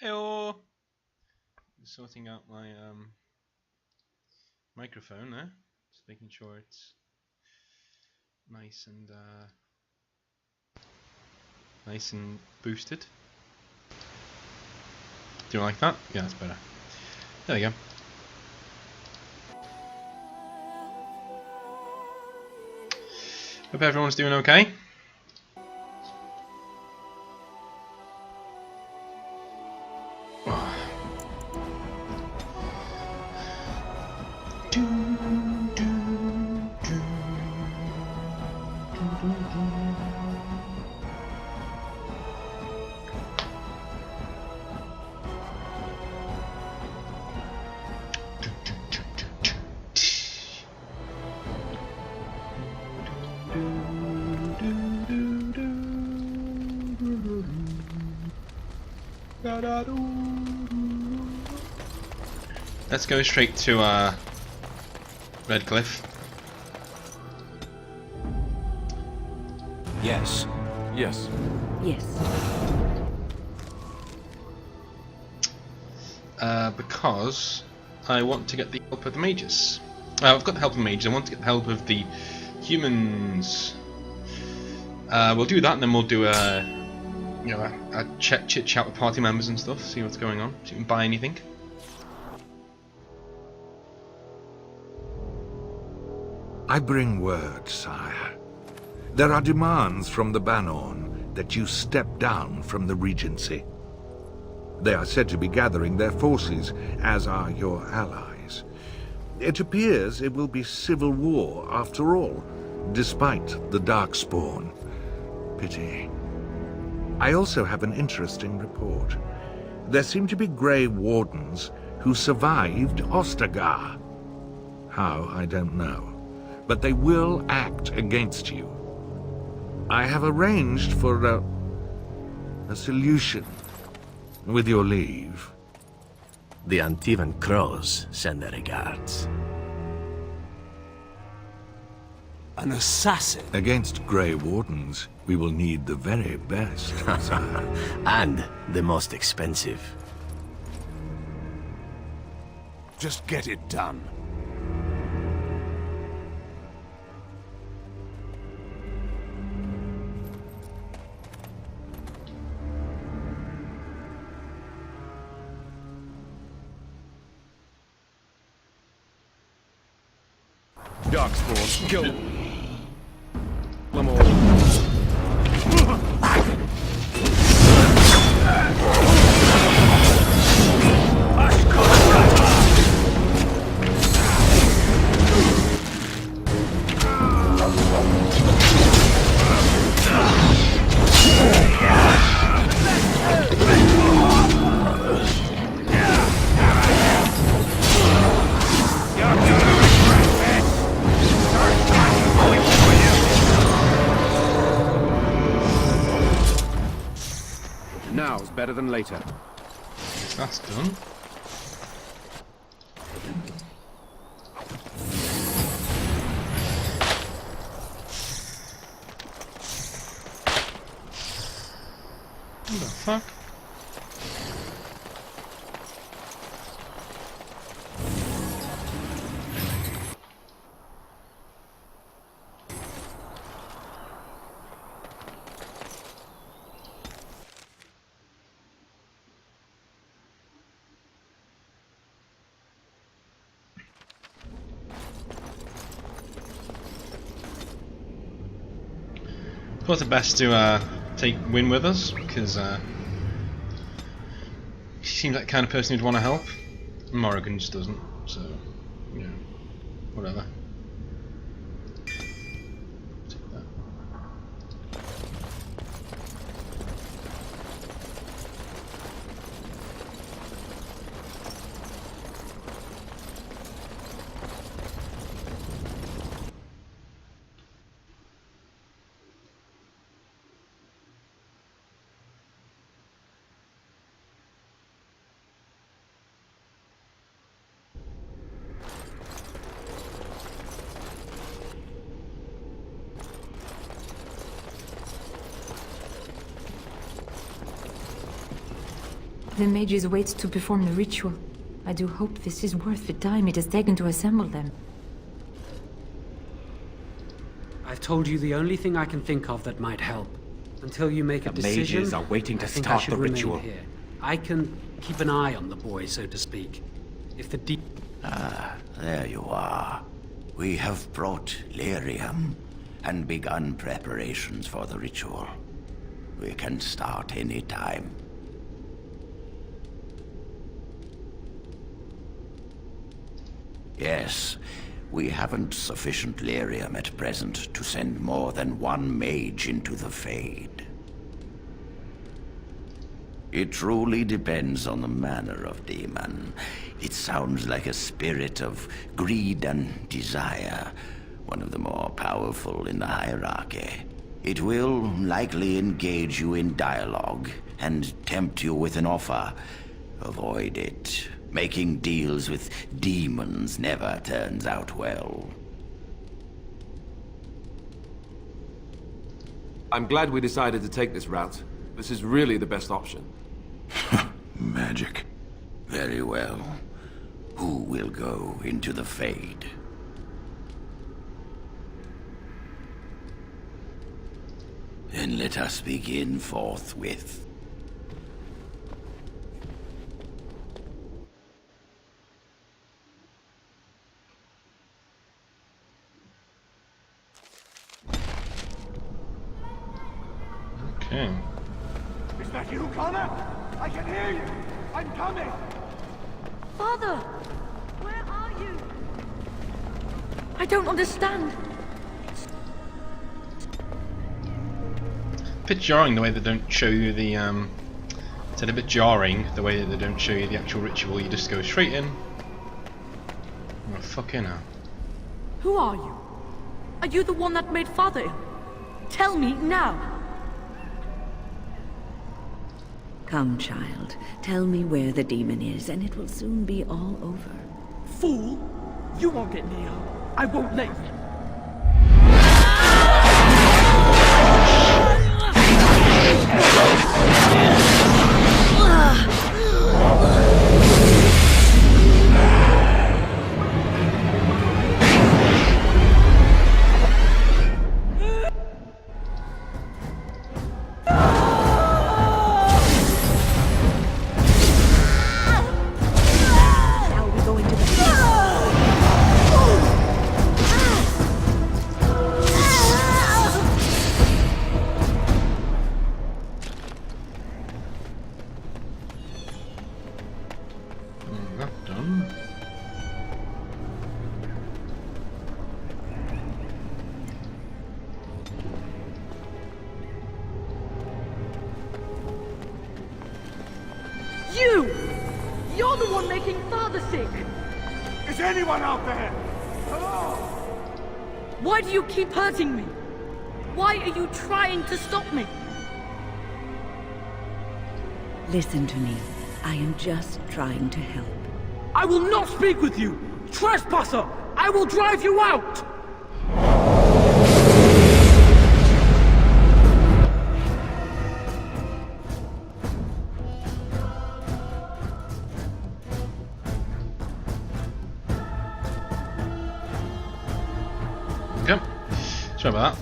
Heyo! Sorting out my microphone there, just making sure it's nice and boosted. Do you like that? Yeah, that's better. There we go. Hope everyone's doing okay. Let's go straight to Red Cliff. Yes. Yes. Yes. Because I want to get the help of the mages. I've got the help of the mages, I want to get the help of the humans. We'll do that and then we'll do a chit chat with party members and stuff, see what's going on, see if we can buy anything. I bring word, sire. There are demands from the Banorn that you step down from the Regency. They are said to be gathering their forces, as are your allies. It appears it will be civil war after all, despite the Darkspawn. Pity. I also have an interesting report. There seem to be Grey Wardens who survived Ostagar. How, I don't know. But they will act against you. I have arranged for a solution, with your leave. The Antivan Crows send their regards. An assassin? Against Grey Wardens, we will need the very best, sire. And the most expensive. Just get it done. Darkspawn, go! Lamore. Now's better than later. That's done. What the fuck? Thought it best to take Win with us because she seems like the kind of person who'd want to help. Morrigan just doesn't, so yeah, whatever. Take that. The mages wait to perform the ritual. I do hope this is worth the time it has taken to assemble them. I've told you the only thing I can think of that might help. Until you make a decision, mages are waiting to I think I start should the remain ritual. here. I can keep an eye on the boy, so to speak. If the deep... There you are. We have brought lyrium and begun preparations for the ritual. We can start any time. Yes, we haven't sufficient lyrium at present to send more than one mage into the Fade. It truly depends on the manner of demon. It sounds like a spirit of greed and desire, one of the more powerful in the hierarchy. It will likely engage you in dialogue and tempt you with an offer. Avoid it. Making deals with demons never turns out well. I'm glad we decided to take this route. This is really the best option. Magic. Very well. Who will go into the Fade? Then let us begin forthwith. Okay. Is that you, Connor? I can hear you! I'm coming! Father! Where are you? I don't understand. Bit jarring the way they don't show you the it's a bit jarring the way that they don't show you the actual ritual. You just go straight in. Oh fucking hell. Who are you? Are you the one that made Father ill? Tell me now. Come, child. Tell me where the demon is, and it will soon be all over. Fool! You won't get near. I won't let you. Shall we go into the... That done. You! You're the one making Father sick! Is anyone out there? Hello? Why do you keep hurting me? Why are you trying to stop me? Listen to me. I am just trying to help. I will not speak with you! Trespasser! I will drive you out! Okay. Sorry about that.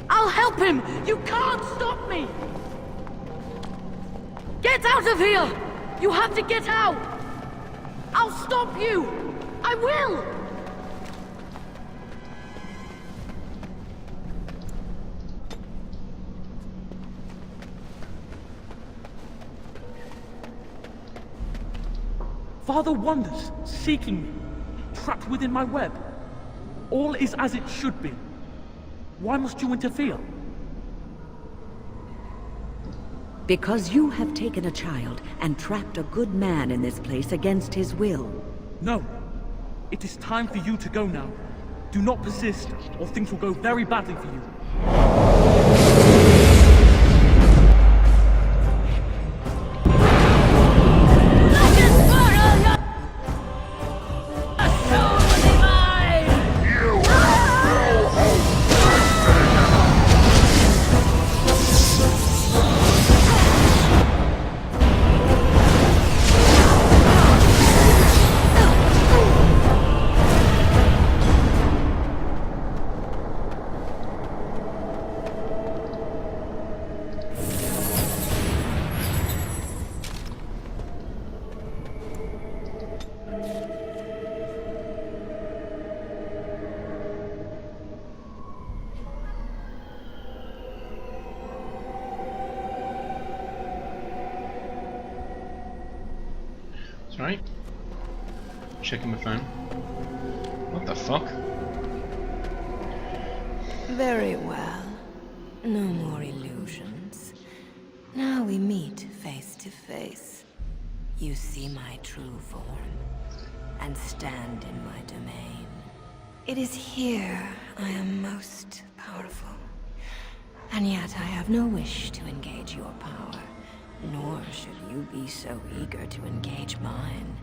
I'll help him! You can't stop me! Get out of here! You have to get out! I'll stop you! I will! Father wanders, seeking me, trapped within my web. All is as it should be. Why must you interfere? Because you have taken a child and trapped a good man in this place against his will. No. It is time for you to go now. Do not persist, or things will go very badly for you. Right. Checking my phone. What the fuck? Very well. No more illusions. Now we meet face to face. You see my true form, and stand in my domain. It is here I am most powerful. And yet I have no wish to engage your power. Nor should you be so eager to engage mine.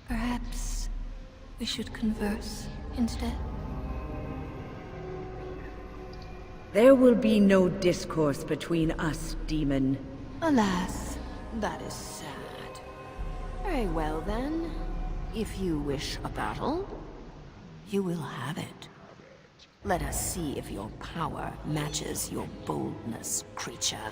Perhaps we should converse instead? There will be no discourse between us, demon. Alas, that is sad. Very well then. If you wish a battle, you will have it. Let us see if your power matches your boldness, creature.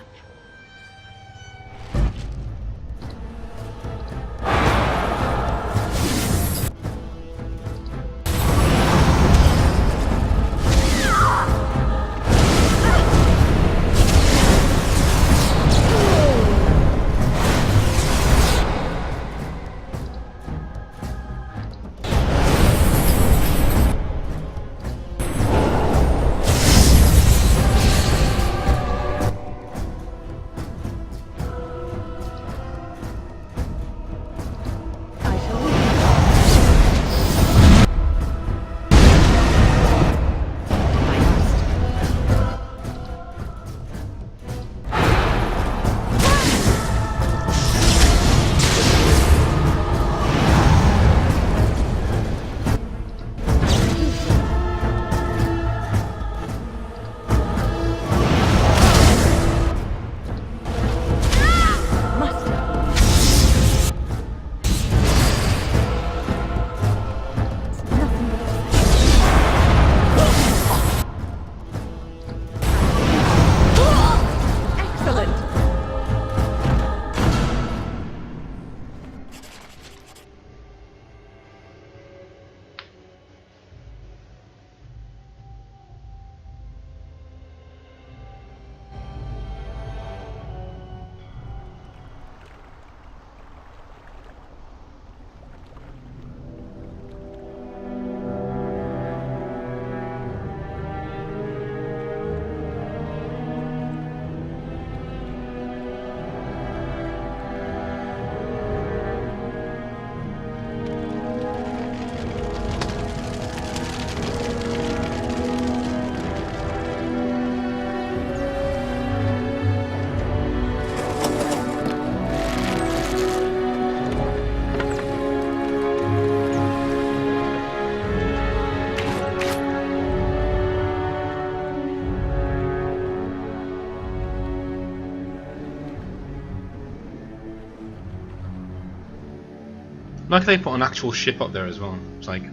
Like they put an actual ship up there as well. It's like,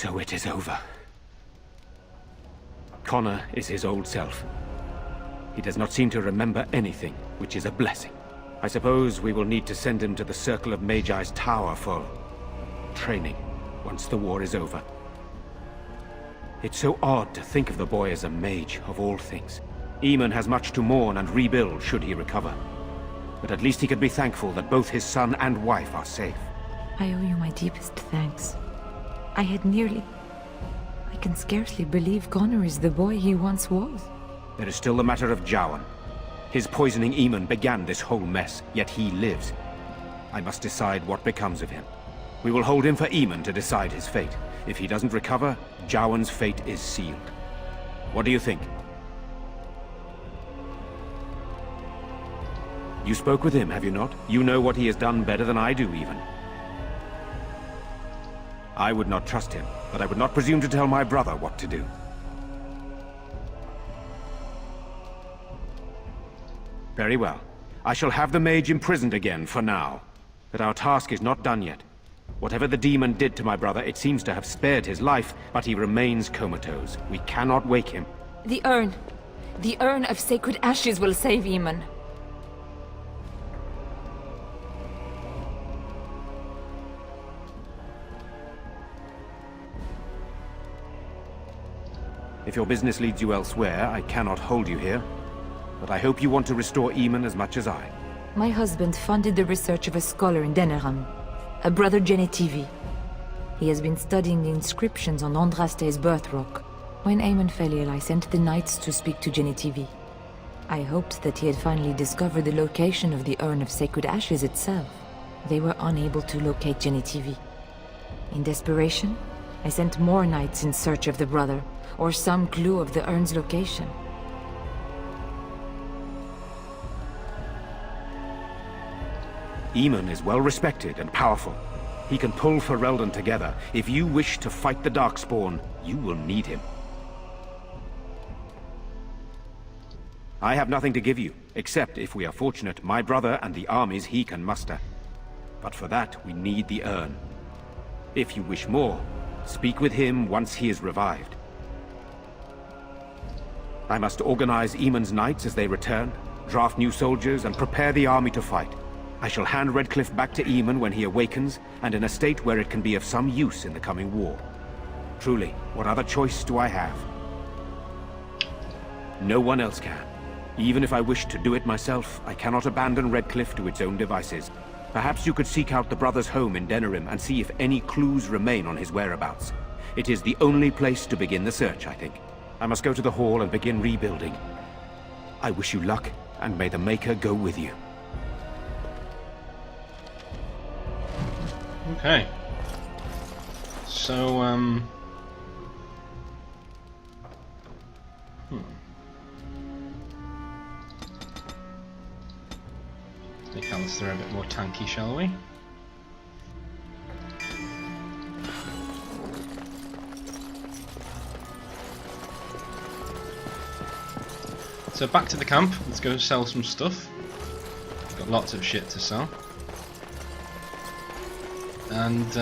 So it is over. Connor is his old self. He does not seem to remember anything, which is a blessing. I suppose we will need to send him to the Circle of Magi's tower for training, once the war is over. It's so odd to think of the boy as a mage, of all things. Eamon has much to mourn and rebuild should he recover. But at least he could be thankful that both his son and wife are safe. I owe you my deepest thanks. I can scarcely believe Connor is the boy he once was. There is still the matter of Jowan. His poisoning Eamon began this whole mess, yet he lives. I must decide what becomes of him. We will hold him for Eamon to decide his fate. If he doesn't recover, Jowan's fate is sealed. What do you think? You spoke with him, have you not? You know what he has done better than I do, even. I would not trust him, but I would not presume to tell my brother what to do. Very well. I shall have the mage imprisoned again for now. But our task is not done yet. Whatever the demon did to my brother, it seems to have spared his life, but he remains comatose. We cannot wake him. The urn. The Urn of Sacred Ashes will save Eamon. If your business leads you elsewhere, I cannot hold you here. But I hope you want to restore Eamon as much as I. My husband funded the research of a scholar in Denerim, a brother Genetivi. He has been studying the inscriptions on Andraste's birth rock. When Eamon fell ill, I sent the knights to speak to Genetivi. I hoped that he had finally discovered the location of the Urn of Sacred Ashes itself. They were unable to locate Genetivi. In desperation, I sent more knights in search of the brother, or some clue of the urn's location. Eamon is well respected and powerful. He can pull Ferelden together. If you wish to fight the Darkspawn, you will need him. I have nothing to give you, except, if we are fortunate, my brother and the armies he can muster. But for that, we need the urn. If you wish more, speak with him once he is revived. I must organize Eamon's knights as they return, draft new soldiers, and prepare the army to fight. I shall hand Redcliffe back to Eamon when he awakens, and in a state where it can be of some use in the coming war. Truly, what other choice do I have? No one else can. Even if I wished to do it myself, I cannot abandon Redcliffe to its own devices. Perhaps you could seek out the brother's home in Denerim and see if any clues remain on his whereabouts. It is the only place to begin the search, I think. I must go to the hall and begin rebuilding. I wish you luck, and may the Maker go with you. Okay. So, make Alistair a bit more tanky, shall we? So back to the camp, let's go sell some stuff. Got lots of shit to sell. And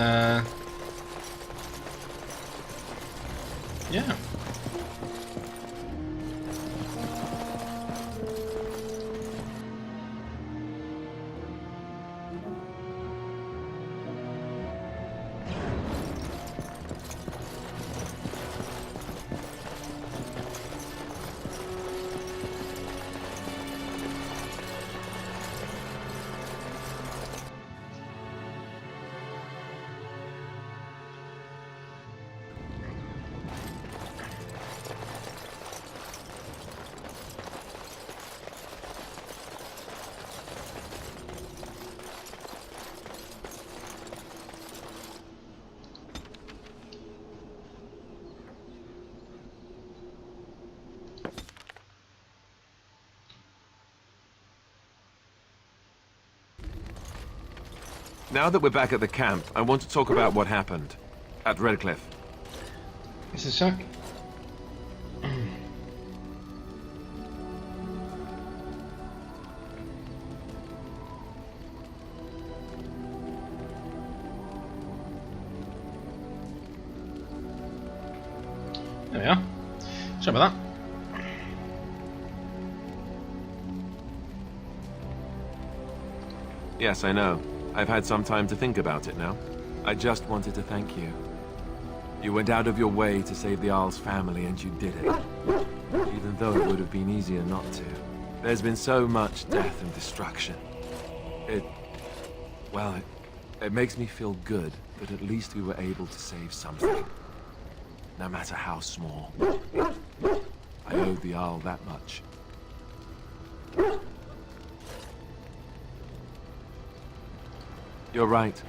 yeah. Now that we're back at the camp, I want to talk about what happened at Redcliffe. Just a sec. There we are. Sorry about that. Yes, I know. I've had some time to think about it now. I just wanted to thank you. You went out of your way to save the Arl's family, and you did it. Even though it would have been easier not to. There's been so much death and destruction. It makes me feel good that at least we were able to save something. No matter how small. I owe the Arl that much. You're right.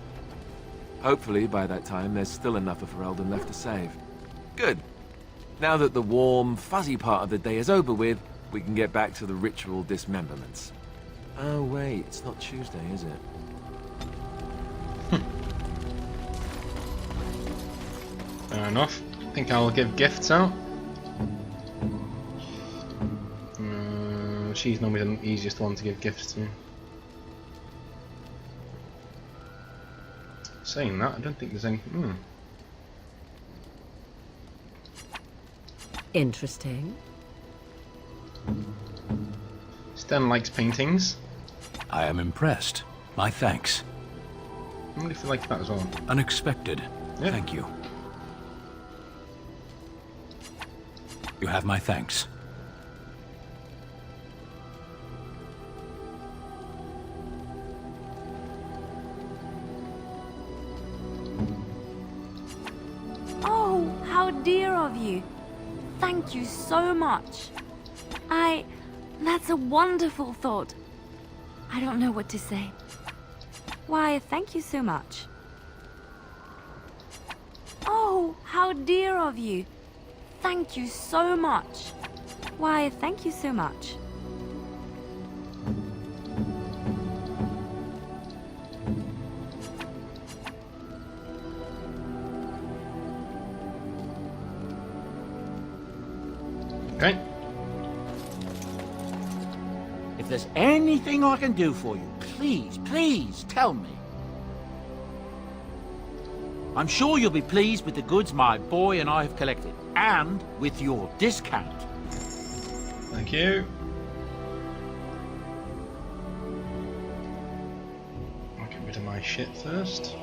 Hopefully, by that time, there's still enough of Ferelden left to save. Good. Now that the warm, fuzzy part of the day is over with, we can get back to the ritual dismemberments. Oh, wait, it's not Tuesday, is it? Fair enough. I think I'll give gifts out. She's normally the easiest one to give gifts to. Saying that, I don't think there's any. Interesting. Sten likes paintings. I am impressed. My thanks. I wonder if you like that as well. Unexpected. Yeah. Thank you. You have my thanks. Oh, how dear of you. Thank you so much. That's a wonderful thought. I don't know what to say. Why, thank you so much. Oh, how dear of you. Thank you so much. Why, thank you so much. Okay. If there's anything I can do for you, please tell me. I'm sure you'll be pleased with the goods my boy and I have collected, and with your discount. Thank you. I'll get rid of my shit first.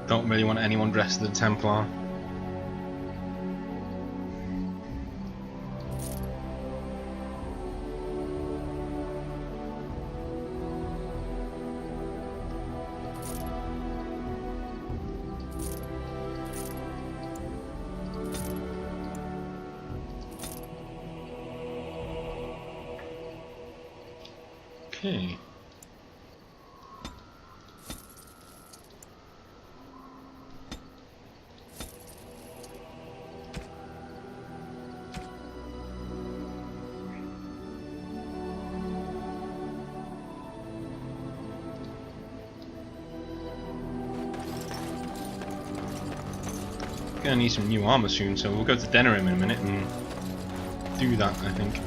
Don't really want anyone dressed as a Templar. Okay. Gonna need some new armor soon, so we'll go to Denerim in a minute and do that, I think.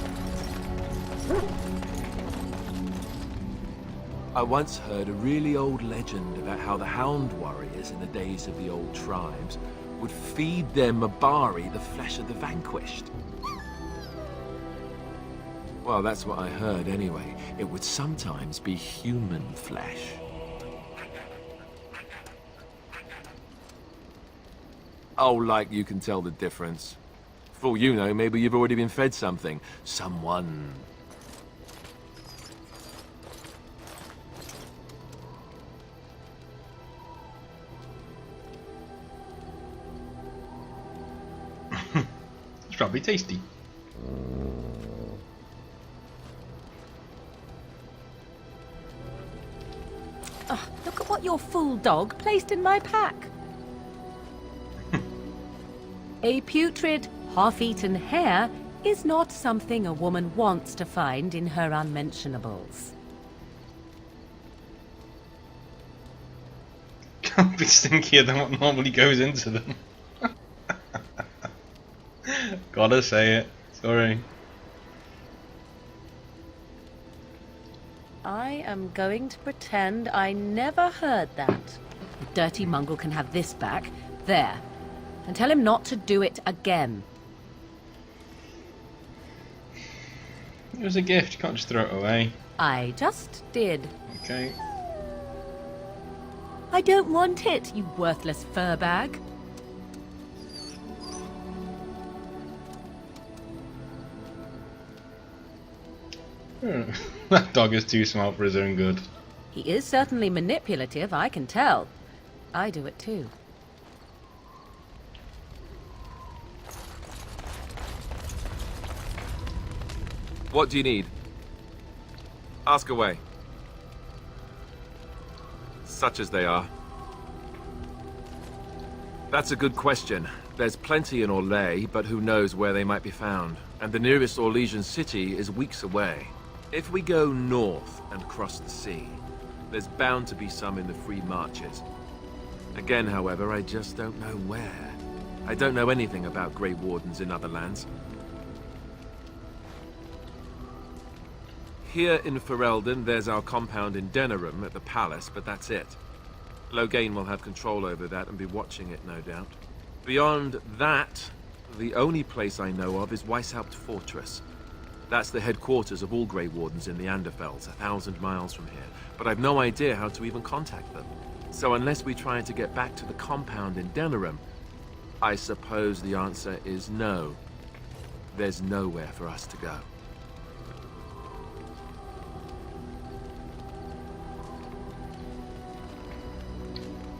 I once heard a really old legend about how the Hound warriors in the days of the old tribes would feed their Mabari the flesh of the vanquished. Well, that's what I heard anyway. It would sometimes be human flesh. Oh, like you can tell the difference. For all you know, maybe you've already been fed something. Someone. It's probably tasty. Oh, look at what your full dog placed in my pack. A putrid, half-eaten hare is not something a woman wants to find in her unmentionables. Can't be stinkier than what normally goes into them. Gotta say it. Sorry. I am going to pretend I never heard that. The dirty mongrel can have this back. There. And tell him not to do it again. It was a gift, you can't just throw it away. I just did. Okay. I don't want it, you worthless fur bag. That dog is too smart for his own good. He is certainly manipulative, I can tell. I do it too. What do you need? Ask away. Such as they are. That's a good question. There's plenty in Orlais, but who knows where they might be found. And the nearest Orlesian city is weeks away. If we go north and cross the sea, there's bound to be some in the free marches. Again, however, I just don't know where. I don't know anything about Grey Wardens in other lands. Here in Ferelden, there's our compound in Denerim at the palace, but that's it. Loghain will have control over that and be watching it, no doubt. Beyond that, the only place I know of is Weishaupt Fortress. That's the headquarters of all Grey Wardens in the Anderfells, 1,000 miles from here. But I've no idea how to even contact them. So unless we try to get back to the compound in Denerim, I suppose the answer is no. There's nowhere for us to go.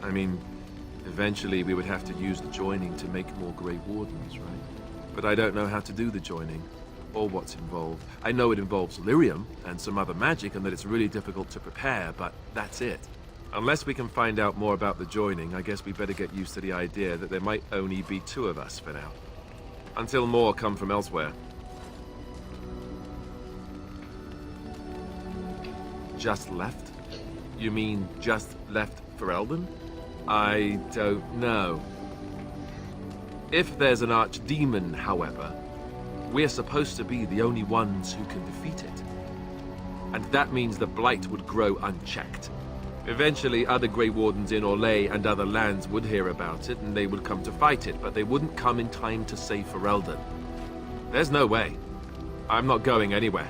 I mean, eventually we would have to use the joining to make more Grey Wardens, right? But I don't know how to do the joining, or what's involved. I know it involves lyrium and some other magic, and that it's really difficult to prepare, but that's it. Unless we can find out more about the joining, I guess we better get used to the idea that there might only be 2 of us for now. Until more come from elsewhere. Just left? You mean just left Ferelden? I don't know. If there's an archdemon, however, we're supposed to be the only ones who can defeat it. And that means the blight would grow unchecked. Eventually, other Grey Wardens in Orlais and other lands would hear about it, and they would come to fight it, but they wouldn't come in time to save Ferelden. There's no way. I'm not going anywhere.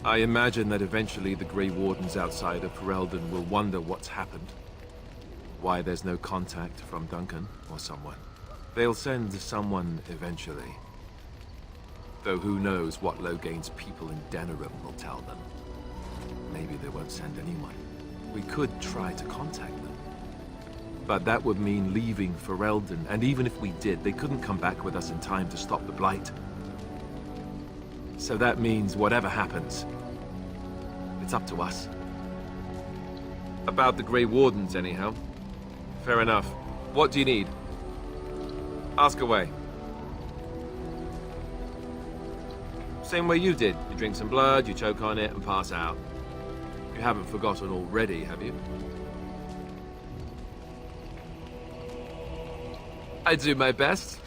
I imagine that eventually the Grey Wardens outside of Ferelden will wonder what's happened. Why there's no contact from Duncan or someone. They'll send someone eventually. Though who knows what Loghain's people in Denerim will tell them. Maybe they won't send anyone. We could try to contact them. But that would mean leaving Ferelden, and even if we did, they couldn't come back with us in time to stop the blight. So that means whatever happens, it's up to us. About the Grey Wardens, anyhow. Fair enough. What do you need? Ask away. Same way you did. You drink some blood, you choke on it, and pass out. You haven't forgotten already, have you? I do my best.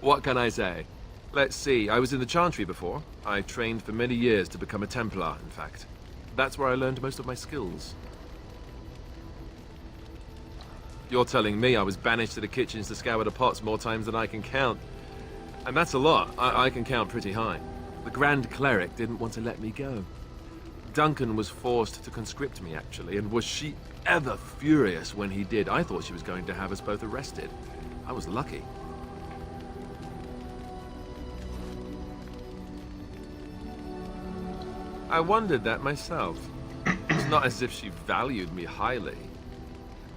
What can I say? Let's see, I was in the Chantry before. I trained for many years to become a Templar, in fact. That's where I learned most of my skills. You're telling me I was banished to the kitchens to scour the pots more times than I can count. And that's a lot. I can count pretty high. The Grand Cleric didn't want to let me go. Duncan was forced to conscript me, actually, and was she ever furious when he did. I thought she was going to have us both arrested. I was lucky. I wondered that myself. It's not as if she valued me highly.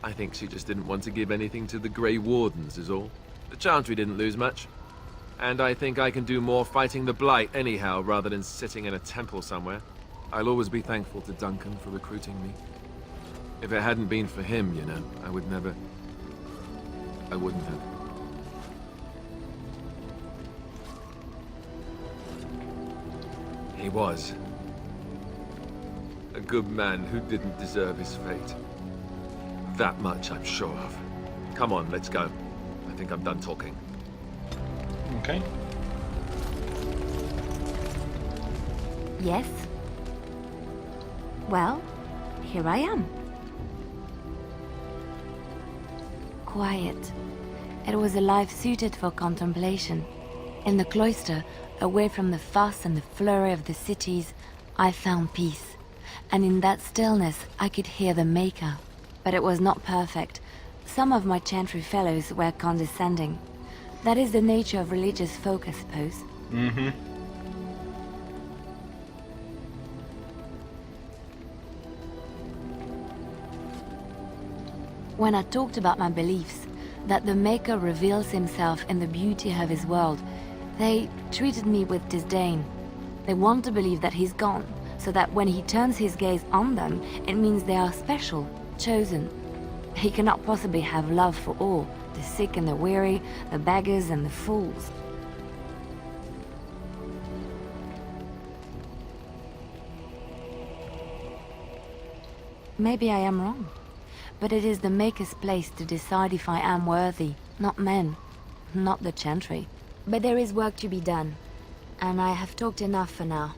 I think she just didn't want to give anything to the Grey Wardens, is all. The Chantry didn't lose much. And I think I can do more fighting the Blight anyhow, rather than sitting in a temple somewhere. I'll always be thankful to Duncan for recruiting me. If it hadn't been for him, you know, I wouldn't have. He was a good man who didn't deserve his fate. That much I'm sure of. Come on, let's go. I think I'm done talking. Okay. Yes? Well, here I am. Quiet. It was a life suited for contemplation. In the cloister, away from the fuss and the flurry of the cities, I found peace. and in that stillness I could hear the Maker. But it was not perfect. Some of my chantry fellows were condescending. That is the nature of religious folk, I suppose. Mm-hmm. When I talked about my beliefs, that the Maker reveals himself in the beauty of his world, they treated me with disdain. They want to believe that he's gone, so that when he turns his gaze on them, it means they are special, chosen. He cannot possibly have love for all, the sick and the weary, the beggars and the fools. Maybe I am wrong, but it is the Maker's place to decide if I am worthy, not men, not the Chantry. But there is work to be done, and I have talked enough for now.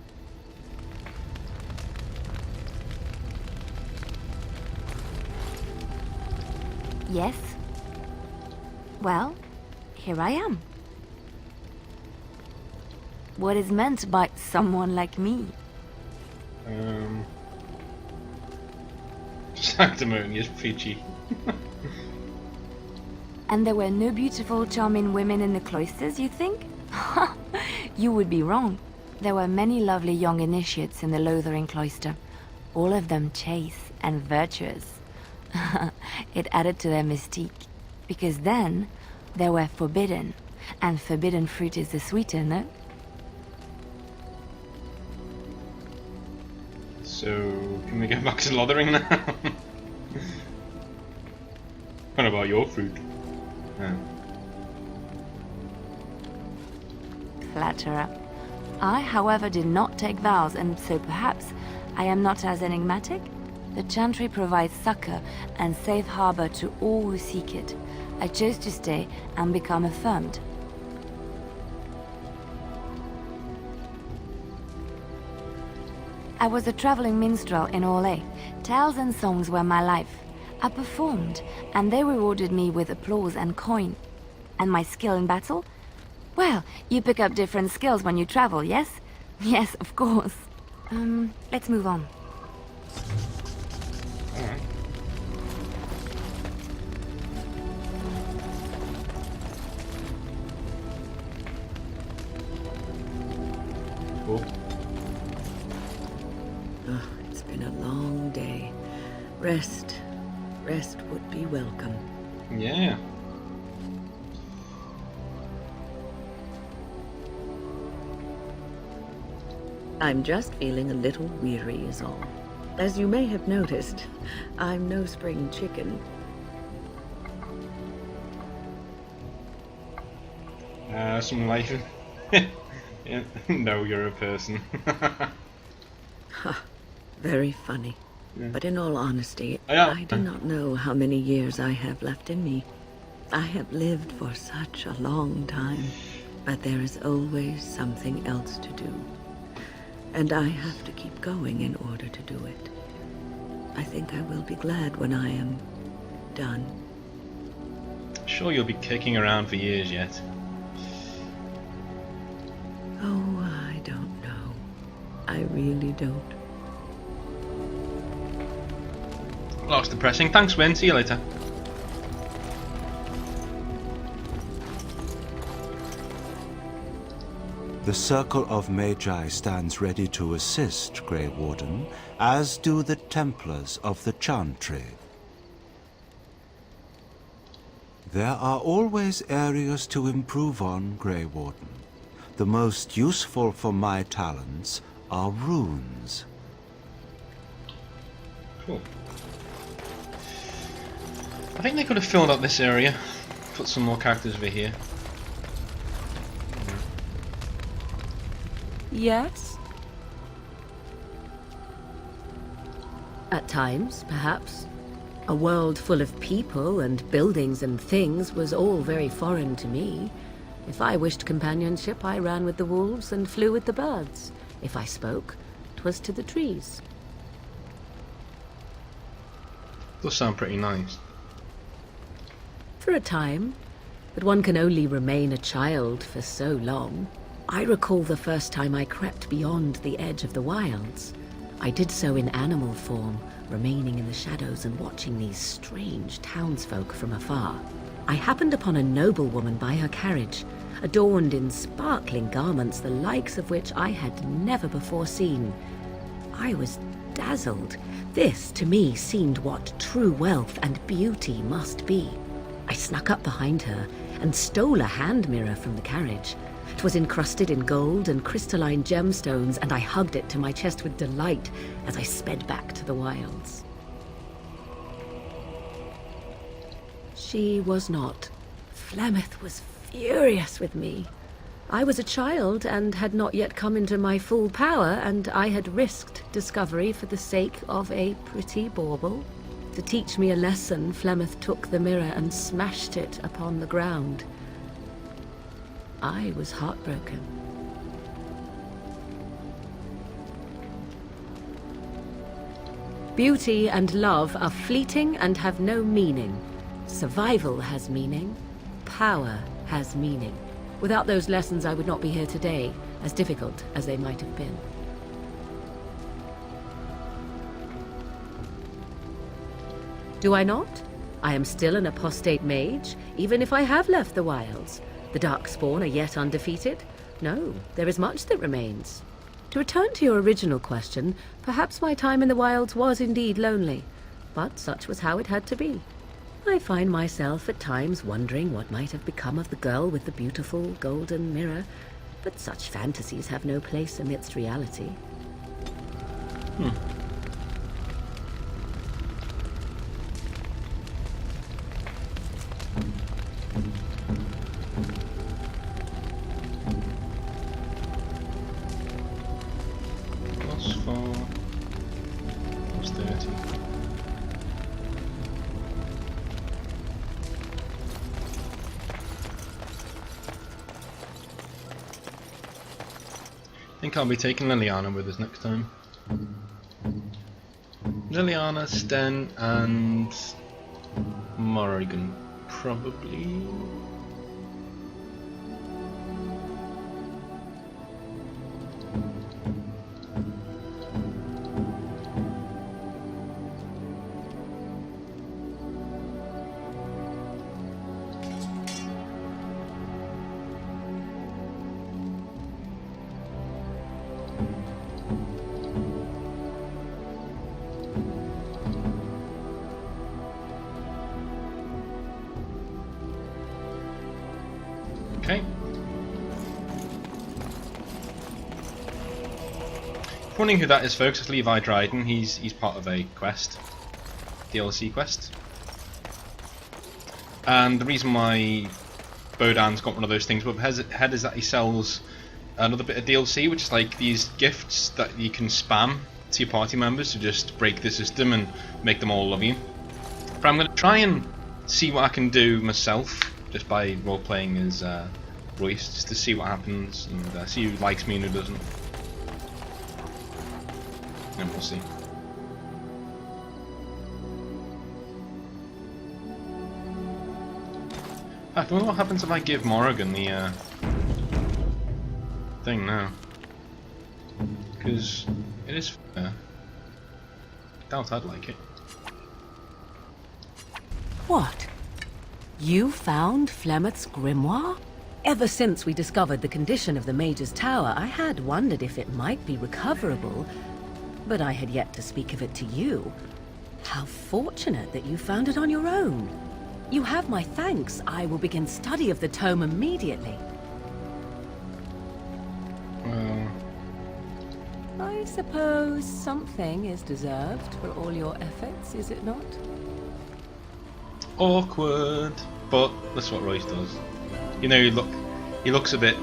Yes? Well, here I am. What is meant by someone like me? Sanctimonious Peachy. And there were no beautiful, charming women in the cloisters, you think? You would be wrong. There were many lovely young initiates in the Lothering cloister, all of them chaste and virtuous. It added to their mystique, because then they were forbidden, and forbidden fruit is the sweeter, no? So, can we get back to Lothering now? What about your fruit? Yeah. Flatterer. I, however, did not take vows, and so perhaps I am not as enigmatic? The Chantry provides succor and safe harbor to all who seek it. I chose to stay and become affirmed. I was a traveling minstrel in Orlais. Tales and songs were my life. I performed, and they rewarded me with applause and coin. And my skill in battle? Well, you pick up different skills when you travel, yes? Yes, of course. Let's move on. Alright. Cool. Oh, it's been a long day. Rest would be welcome. Yeah. I'm just feeling a little weary is all. As you may have noticed, I'm no spring chicken. Some life. Yeah. No, you're a person. Very funny. Yeah. But in all honesty, Oh, yeah. I do not know how many years I have left in me. I have lived for such a long time, but there is always something else to do. And I have to keep going in order to do it. I think I will be glad when I am done. Sure, you'll be kicking around for years yet. Oh, I don't know. I really don't. Well, that's depressing. Thanks, Win. See you later. The Circle of Magi stands ready to assist, Grey Warden, as do the Templars of the Chantry. There are always areas to improve on, Grey Warden. The most useful for my talents are runes. Cool. I think they could have filled up this area. Put some more characters over here. Yes? At times, perhaps. A world full of people and buildings and things was all very foreign to me. If I wished companionship, I ran with the wolves and flew with the birds. If I spoke, 'twas to the trees. Does sound pretty nice. For a time, but one can only remain a child for so long. I recall the first time I crept beyond the edge of the wilds. I did so in animal form, remaining in the shadows and watching these strange townsfolk from afar. I happened upon a noblewoman by her carriage, adorned in sparkling garments the likes of which I had never before seen. I was dazzled. This, to me, seemed what true wealth and beauty must be. I snuck up behind her and stole a hand mirror from the carriage. 'Twas encrusted in gold and crystalline gemstones, and I hugged it to my chest with delight as I sped back to the wilds. She was not. Flemeth was furious with me. I was a child and had not yet come into my full power, and I had risked discovery for the sake of a pretty bauble. To teach me a lesson, Flemeth took the mirror and smashed it upon the ground. I was heartbroken. Beauty and love are fleeting and have no meaning. Survival has meaning. Power has meaning. Without those lessons, I would not be here today, as difficult as they might have been. Do I not? I am still an apostate mage, even if I have left the wilds. The Darkspawn are yet undefeated. No, there is much that remains. To return to your original question, perhaps my time in the wilds was indeed lonely, but such was how it had to be. I find myself at times wondering what might have become of the girl with the beautiful golden mirror, but such fantasies have no place amidst reality. Plus 4, plus 30. I think I'll be taking Liliana with us next time. Liliana, Sten, and Morrigan, probably. Okay. Wondering who that is, folks? It's Levi Dryden. He's part of a quest, DLC quest. And the reason why Bodan's got one of those things with his head is that he sells another bit of DLC, which is like these gifts that you can spam to your party members to just break the system and make them all love you. But I'm going to try and see what I can do myself, just by role-playing as Royce, just to see what happens and see who likes me and who doesn't. And we'll see. I wonder what happens if I give Morrigan the thing now. Because it is fair. Doubt I'd like it. What? You found Flemeth's grimoire? Ever since we discovered the condition of the Mage's Tower, I had wondered if it might be recoverable, but I had yet to speak of it to you. How fortunate that you found it on your own. You have my thanks. I will begin study of the tome immediately. I suppose something is deserved for all your efforts, is it not? Awkward, but that's what Royce does. You know, he looks a bit.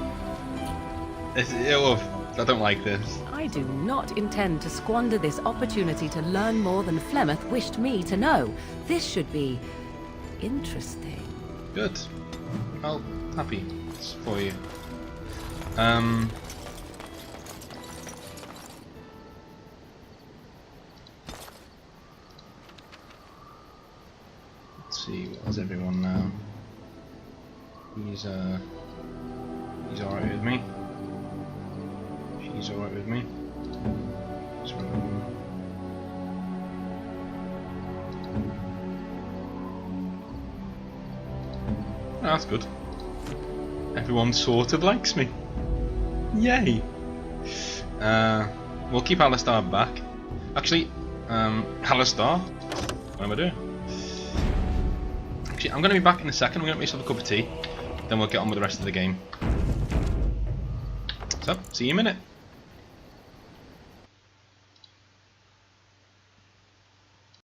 I don't like this. I do not intend to squander this opportunity to learn more than Flemeth wished me to know. This should be interesting. Good. Well, happy for you. Let's see, what has everyone now? He's alright with me. She's alright with me. Oh, that's good. Everyone sort of likes me. Yay! We'll keep Alistair back. Actually, Alistair, what am I doing? Actually, I'm going to be back in a second. We're going to make myself a cup of tea. Then we'll get on with the rest of the game. So, see you in a minute.